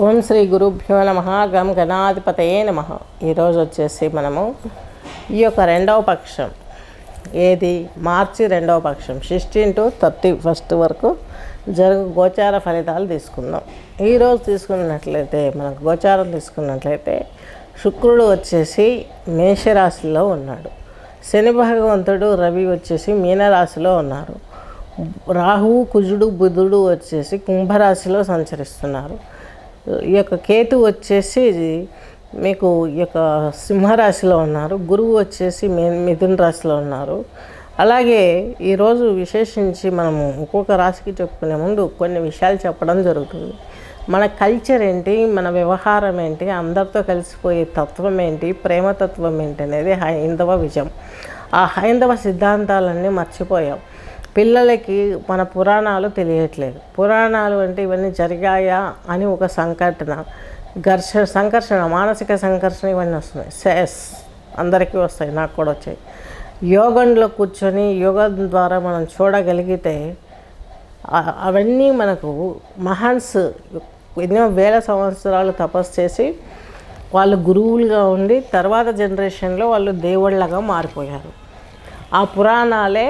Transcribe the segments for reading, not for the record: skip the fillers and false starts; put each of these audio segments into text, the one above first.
ఓం శ్రీ గురుభ్యో నమః. గం గణాధిపతయే నమః. ఈరోజు వచ్చేసి మనము ఈ యొక్క రెండవ పక్షం ఏది మార్చి రెండవ పక్షం 16 to 31 వరకు జరుగు గోచార ఫలితాలు తీసుకుందాం. ఈరోజు తీసుకున్నట్లయితే మనకు గోచారం తీసుకున్నట్లయితే శుక్రుడు వచ్చేసి మేషరాశిలో ఉన్నాడు. శని భగవంతుడు రవి వచ్చేసి మీనరాశిలో ఉన్నారు. రాహువు కుజుడు బుధుడు వచ్చేసి కుంభరాశిలో సంచరిస్తున్నారు. ఈ యొక్క కేతు వచ్చేసి మీకు ఈ యొక్క సింహరాశిలో ఉన్నారు. గురువు వచ్చేసి మిథున రాశిలో ఉన్నారు. అలాగే ఈరోజు విశేషించి మనము ఒక్కొక్క రాశికి చెప్పుకునే ముందు కొన్ని విషయాలు చెప్పడం జరుగుతుంది. మన కల్చర్ ఏంటి, మన వ్యవహారం ఏంటి, అందరితో కలిసిపోయే తత్వం ఏంటి, ప్రేమతత్వం ఏంటి అనేది హైందవ విజయం. ఆ హైందవ సిద్ధాంతాలన్నీ మర్చిపోయాం. పిల్లలకి మన పురాణాలు తెలియట్లేదు. పురాణాలు అంటే ఇవన్నీ జరిగాయా అని ఒక సంఘర్షణ, మానసిక సంఘర్షణ ఇవన్నీ వస్తున్నాయి. సెస్ అందరికీ వస్తాయి, నాకు కూడా వచ్చాయి. యోగంలో కూర్చొని యోగం ద్వారా మనం చూడగలిగితే అవన్నీ మనకు మహాన్స్ ఎన్నో వేల సంవత్సరాలు తపస్సు చేసి వాళ్ళు గురువులుగా ఉండి తర్వాత జనరేషన్లో వాళ్ళు దేవుళ్ళగా మారిపోయారు. ఆ పురాణాలే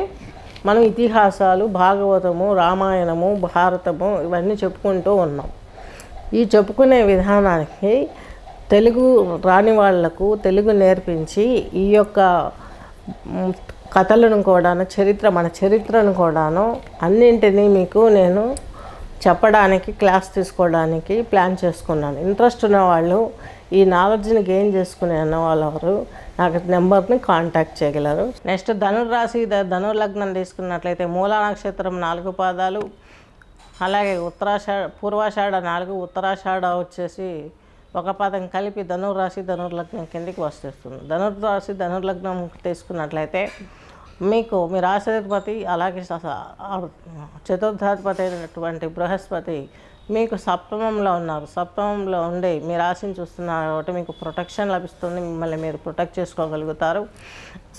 మనం ఇతిహాసాలు, భాగవతము, రామాయణము, భారతము ఇవన్నీ చెప్పుకుంటూ ఉన్నాం. ఈ చెప్పుకునే విధానానికి తెలుగు రాని వాళ్లకు తెలుగు నేర్పించి ఈ యొక్క కథలను కూడాను మన చరిత్రను కూడాను అన్నింటినీ మీకు నేను చెప్పడానికి క్లాస్ తీసుకోవడానికి ప్లాన్ చేసుకున్నాను. ఇంట్రెస్ట్ ఉన్న వాళ్ళు ఈ నాలెడ్జ్ని గెయిన్ చేసుకునే అన్న వాళ్ళు నాకు నెంబర్ని కాంటాక్ట్ చేయగలరు. నెక్స్ట్ ధనుర్రాశి, ధనుర్లగ్నం తీసుకున్నట్లయితే మూలా నక్షత్రం 4 పాదాలు, అలాగే పూర్వాషాఢ 4, ఉత్తరాషాఢ వచ్చేసి 1 పాదం కలిపి ధనుర్రాశి ధనుర్లగ్నం కిందికి వస్తుంది. ధనుర్రాశి ధనుర్లగ్నం తీసుకున్నట్లయితే మీకు మీ రాశాధిపతి అలాగే చతుర్థాధిపతి అయినటువంటి బృహస్పతి మీకు సప్తమంలో ఉన్నారు. సప్తమంలో ఉండి మీ రాశిని చూస్తున్నారు కాబట్టి మీకు ప్రొటెక్షన్ లభిస్తుంది. మిమ్మల్ని మీరు ప్రొటెక్ట్ చేసుకోగలుగుతారు.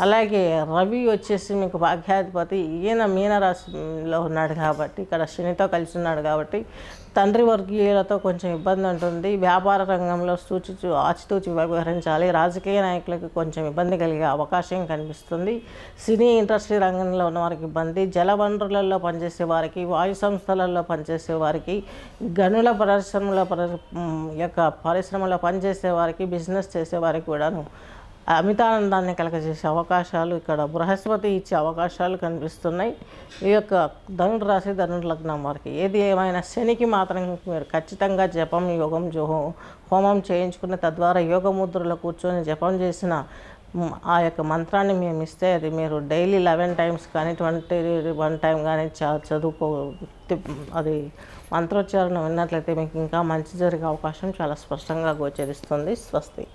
అలాగే రవి వచ్చేసి మీకు భాగ్యాధిపతి, ఈయన మీనరాశిలో ఉన్నాడు కాబట్టి ఇక్కడ శనితో కలిసి ఉన్నాడు కాబట్టి తండ్రి వర్గీయులతో కొంచెం ఇబ్బంది ఉంటుంది. వ్యాపార రంగంలో ఆచితూచి వ్యవహరించాలి. రాజకీయ నాయకులకు కొంచెం ఇబ్బంది కలిగే అవకాశం కనిపిస్తుంది. సినీ ఇండస్ట్రీ రంగంలో ఉన్న వారికి ఇబ్బంది, జల వనరులలో పనిచేసే వారికి, వాయు సంస్థలలో పనిచేసే వారికి, గనుల పరిశ్రమలో పనిచేసే వారికి, బిజినెస్ చేసేవారికి కూడాను అమితానందాన్ని కలగజేసే అవకాశాలు ఇక్కడ బృహస్పతి ఇచ్చే అవకాశాలు కనిపిస్తున్నాయి. ఈ యొక్క ధనుర్రాశి ధనుర్లగ్నం వారికి ఏది ఏమైనా శనికి మాత్రం మీరు ఖచ్చితంగా జపం, యోగం, హోమం చేయించుకుని తద్వారా యోగ ముద్రలో కూర్చొని జపం చేసిన ఆ యొక్క మంత్రాన్ని మేము ఇస్తే అది మీరు డైలీ 11 times కానీ 21 time కానీ అది మంత్రోచ్చారణ విన్నట్లయితే మీకు ఇంకా మంచి జరిగే అవకాశం చాలా స్పష్టంగా గోచరిస్తుంది. స్వస్తి.